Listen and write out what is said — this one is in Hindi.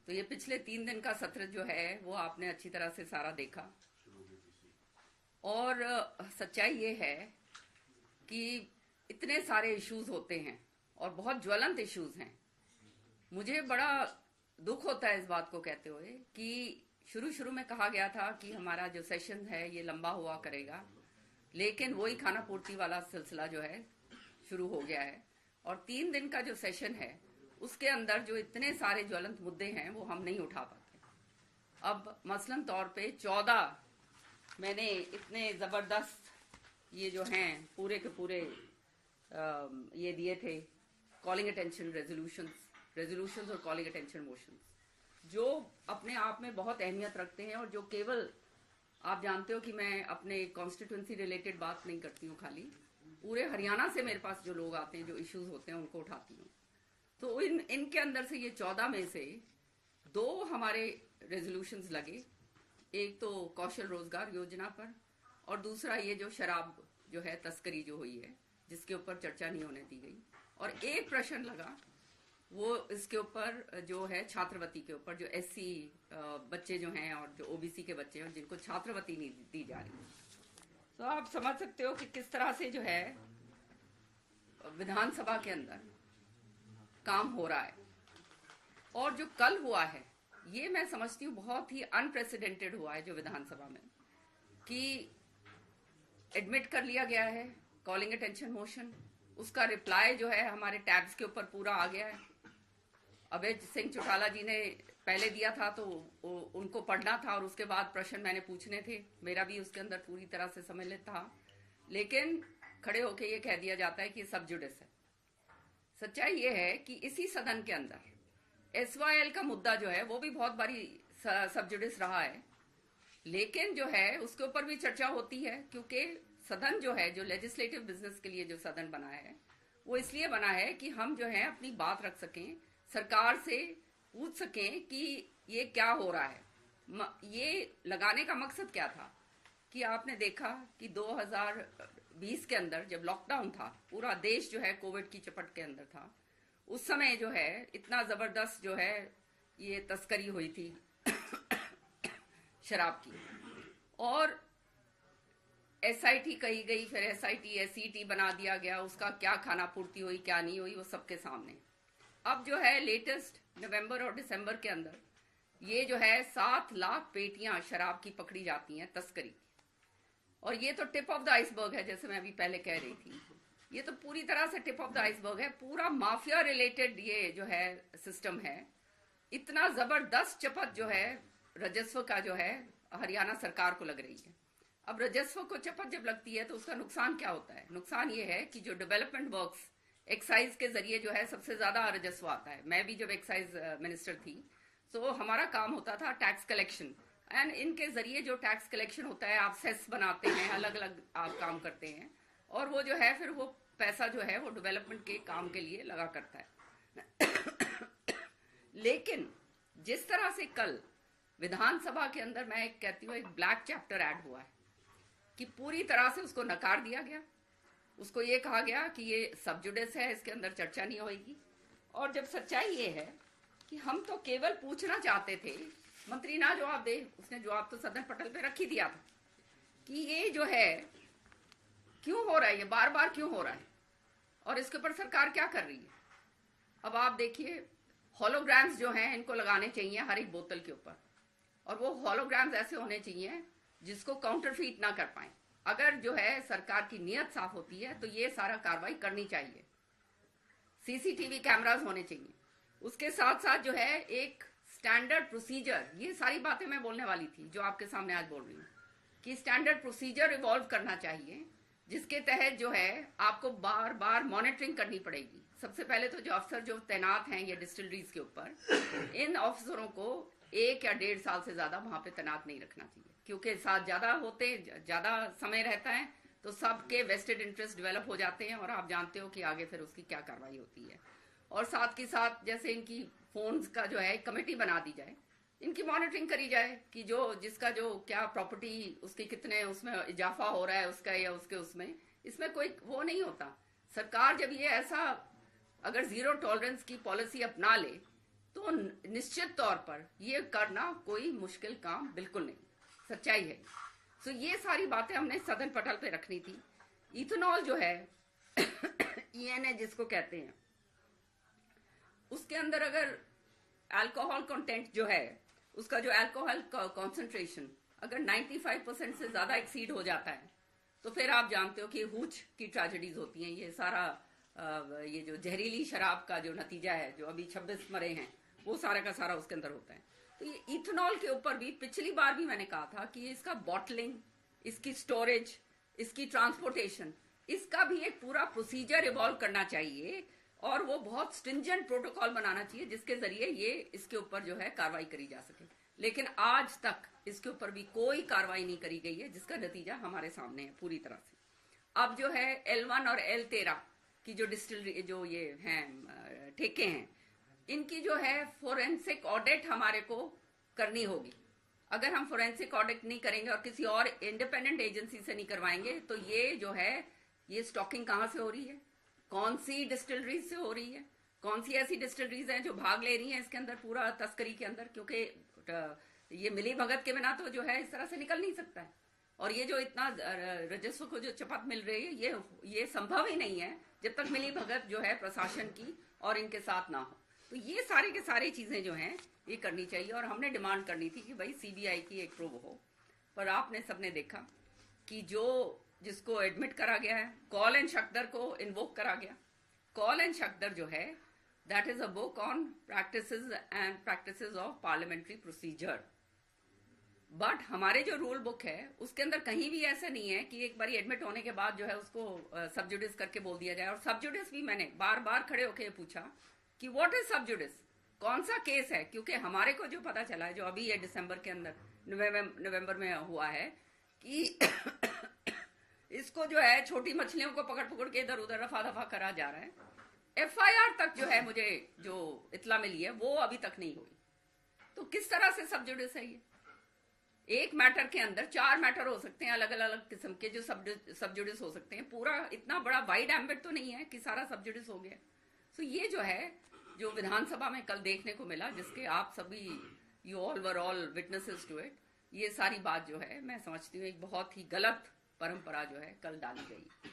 तो ये पिछले 3 दिन का सत्र जो है वो आपने अच्छी तरह से सारा देखा। और सच्चाई ये है कि इतने सारे इश्यूज होते हैं और बहुत ज्वलंत इश्यूज हैं। मुझे बड़ा दुख होता है इस बात को कहते हुए कि शुरू शुरू में कहा गया था कि हमारा जो सेशन है ये लंबा हुआ करेगा, लेकिन वही खाना पूर्ति वाला सिलसिला जो है शुरू हो गया है। और 3 दिन का जो सेशन है उसके अंदर जो इतने सारे ज्वलंत मुद्दे हैं वो हम नहीं उठा पाते। अब मसलन तौर पे 14 मैंने इतने जबरदस्त ये जो हैं पूरे के पूरे ये दिए थे कॉलिंग अटेंशन रेजोल्यूशंस और कॉलिंग अटेंशन मोशंस, जो अपने आप में बहुत अहमियत रखते हैं और जो केवल आप जानते हो कि मैं अपने कॉन्स्टिट्यूंसी रिलेटेड बात नहीं करती हूँ, खाली पूरे हरियाणा से मेरे पास जो लोग आते हैं जो इश्यूज होते हैं उनको उठाती हूँ। तो इनके अंदर से ये 14 में से 2 हमारे रेजोल्यूशंस लगे। एक तो कौशल रोजगार योजना पर और दूसरा ये जो शराब जो है तस्करी जो हुई है जिसके ऊपर चर्चा नहीं होने दी गई। और एक प्रश्न लगा वो इसके ऊपर जो है छात्रवृत्ति के ऊपर, जो एससी बच्चे जो हैं और जो ओबीसी के बच्चे हैं जिनको छात्रवृत्ति नहीं दी जा रही। तो आप समझ सकते हो कि किस तरह से जो है विधानसभा के अंदर काम हो रहा है। और जो कल हुआ है ये मैं समझती हूँ बहुत ही अनप्रेसिडेंटेड हुआ है, जो विधानसभा में कि एडमिट कर लिया गया है कॉलिंग अटेंशन मोशन, उसका रिप्लाई जो है हमारे टैब्स के ऊपर पूरा आ गया है। अभय सिंह चौटाला जी ने पहले दिया था तो उनको पढ़ना था और उसके बाद प्रश्न मैंने पूछने थे, मेरा भी उसके अंदर पूरी तरह से सम्मिलित था, लेकिन खड़े होके ये कह दिया जाता है कि सब जुडिस है। सच्चाई ये है कि इसी सदन के अंदर SYL का मुद्दा जो है वो भी बहुत बारी सब जुडिस रहा है, लेकिन जो है उसके ऊपर भी चर्चा होती है क्योंकि सदन जो है, जो लेजिस्लेटिव बिजनेस के लिए जो सदन बना है वो इसलिए बना है कि हम जो है अपनी बात रख सकें, सरकार से पूछ सकें कि ये क्या हो रहा है। ये लगाने का मकसद क्या था कि आपने देखा कि 2020 के अंदर जब लॉकडाउन था, पूरा देश जो है कोविड की चपेट के अंदर था, उस समय जो है इतना जबरदस्त जो है ये तस्करी हुई थी शराब की, और SIT कही गई, फिर SIT SET बना दिया गया, उसका क्या खाना पूर्ति हुई क्या नहीं हुई वो सबके सामने। अब जो है लेटेस्ट नवंबर और दिसंबर के अंदर ये जो है 7 लाख पेटियां शराब की पकड़ी जाती हैं तस्करी की। और ये तो टिप ऑफ द आइसबर्ग है, जैसे मैं अभी पहले कह रही थी, ये तो पूरी तरह से टिप ऑफ द आइसबर्ग है। पूरा माफिया रिलेटेड ये जो है सिस्टम है। इतना जबरदस्त चपत जो है राजस्व का जो है हरियाणा सरकार को लग रही है। अब राजस्व को चपत जब लगती है तो उसका नुकसान क्या होता है? नुकसान ये है कि जो डेवलपमेंट वर्क्स एक्साइज के जरिए जो है सबसे ज्यादा राजस्व आता है। मैं भी जब एक्साइज मिनिस्टर थी तो हमारा काम होता था टैक्स कलेक्शन, एंड इनके जरिए जो टैक्स कलेक्शन होता है, आप सेस बनाते हैं, अलग अलग आप काम करते हैं, और वो जो है फिर वो पैसा जो है वो डेवलपमेंट के काम के लिए लगा करता है लेकिन जिस तरह से कल विधानसभा के अंदर मैं कहती हूँ एक ब्लैक चैप्टर ऐड हुआ है कि पूरी तरह से उसको नकार दिया गया। उसको ये कहा गया कि ये सब जुडिस है, इसके अंदर चर्चा नहीं होगी। और जब सच्चाई ये है कि हम तो केवल पूछना चाहते थे, मंत्री ना जवाब दे, उसने जवाब तो सदन पटल पे रख ही दिया था कि ये जो है क्यों हो रहा है, ये बार बार क्यों हो रहा है और इसके ऊपर सरकार क्या कर रही है। अब आप देखिए होलोग्राम्स जो हैं इनको लगाने चाहिए हर एक बोतल के ऊपर, और वो होलोग्राम्स ऐसे होने चाहिए जिसको काउंटरफीट ना कर पाए। अगर जो है सरकार की नीयत साफ होती है तो ये सारा कार्रवाई करनी चाहिए। CCTV कैमरास होने चाहिए, उसके साथ साथ जो है एक स्टैंडर्ड प्रोसीजर, ये सारी बातें मैं बोलने वाली थी जो आपके सामने आज बोल रही हूँ कि स्टैंडर्ड प्रोसीजर इवॉल्व करना चाहिए, जिसके तहत जो है आपको बार बार मॉनिटरिंग करनी पड़ेगी। सबसे पहले तो जो अफसर जो तैनात हैं ये डिस्टिलरीज के ऊपर, इन अफसरों को 1 या 1.5 साल से ज्यादा वहां पे तैनात नहीं रखना चाहिए, क्योंकि साथ ज्यादा समय रहता है तो सबके वेस्टेड इंटरेस्ट डेवलप हो जाते हैं और आप जानते हो कि आगे फिर उसकी क्या कार्रवाई होती है। और साथ के साथ जैसे इनकी फोन्स का जो है कमेटी बना दी जाए, इनकी मॉनिटरिंग करी जाए कि जो जिसका जो क्या प्रॉपर्टी उसके कितने उसमें इजाफा हो रहा है उसका या उसके उसमें, इसमें कोई वो नहीं होता। सरकार जब ये ऐसा अगर जीरो टॉलरेंस की पॉलिसी अपना ले तो निश्चित तौर पर ये करना कोई मुश्किल काम बिल्कुल नहीं, सच्चाई है। सो ये सारी बातें हमने सदन पटल पे रखनी थी। इथेनॉल जो है ईएनए जिसको कहते हैं, उसके अंदर अगर अल्कोहल कंटेंट जो है, उसका जो अल्कोहल कॉन्सेंट्रेशन अगर 95% से ज्यादा एक्सीड हो जाता है, तो फिर आप जानते हो कि हूच की ट्रेजेडीज होती हैं। ये सारा ये जो जहरीली शराब का जो नतीजा है, जो अभी 26 मरे हैं, वो सारा का सारा उसके अंदर होता है। तो ये इथेनॉल के ऊपर भी पिछली बार भी मैंने कहा था कि इसका बॉटलिंग, इसकी स्टोरेज, इसकी ट्रांसपोर्टेशन, इसका भी एक पूरा प्रोसीजर इवॉल्व करना चाहिए और वो बहुत स्ट्रिंजेंट प्रोटोकॉल बनाना चाहिए जिसके जरिए ये इसके ऊपर जो है कार्रवाई करी जा सके। लेकिन आज तक इसके ऊपर भी कोई कार्रवाई नहीं करी गई है, जिसका नतीजा हमारे सामने है पूरी तरह से। अब जो है L1 और L13 की जो डिस्टिलरी जो ये हैं ठेके हैं, इनकी जो है फोरेंसिक ऑडिट हमारे को करनी होगी। अगर हम फोरेंसिक ऑडिट नहीं करेंगे और किसी और इंडिपेंडेंट एजेंसी से नहीं करवाएंगे, तो ये जो है ये स्टॉकिंग कहाँ से हो रही है, कौन सी डिस्टिलरीज से हो रही है, कौन सी ऐसी डिस्टिलरीज हैं जो भाग ले रही हैं इसके अंदर पूरा तस्करी के अंदर, क्योंकि ये मिली भगत के बिना तो जो है इस तरह से निकल नहीं सकता है। और ये जो इतना राजस्व को जो चपत मिल रही है, ये संभव ही नहीं है जब तक मिली भगत जो है प्रशासन की और इनके साथ ना हो। तो ये सारे के सारी चीजें जो हैं ये करनी चाहिए। और हमने डिमांड करनी थी कि भाई सीबीआई की एक प्रोब हो, पर आपने सबने देखा कि जिसको एडमिट करा गया है, कॉल एंड शक्दर को इन्वोक करा गया। कॉल एंड शक्दर जो है that is a book on practices of parliamentary procedure. But हमारे जो रूल बुक है उसके अंदर कहीं भी ऐसा नहीं है कि एक बार एडमिट होने के बाद जो है उसको सबजुडिस करके बोल दिया जाए। और सबजुडिस भी मैंने बार बार खड़े होकर पूछा कि व्हाट इज सबजुडिस, कौन सा केस है, क्योंकि हमारे को जो पता चला है, जो अभी ये दिसंबर के अंदर नवंबर में हुआ है, कि इसको जो है छोटी मछलियों को पकड़ पकड़ के इधर उधर रफा दफा करा जा रहा है। एफआईआर तक जो है मुझे जो इत्ला मिली है वो अभी तक नहीं हुई। तो किस तरह से सबजुडिस है ये? एक मैटर के अंदर 4 मैटर हो सकते हैं, अलग अलग किस्म के जो सबजुडिस हो सकते हैं। पूरा इतना बड़ा वाइड एम्बिट तो नहीं है कि सारा सबजुडिस हो गया। तो ये जो है जो विधानसभा में कल देखने को मिला, जिसके आप सभी you all were all witnesses to it, ये सारी बात जो है मैं समझती हूँ एक बहुत ही गलत परंपरा जो है कल डाली गई।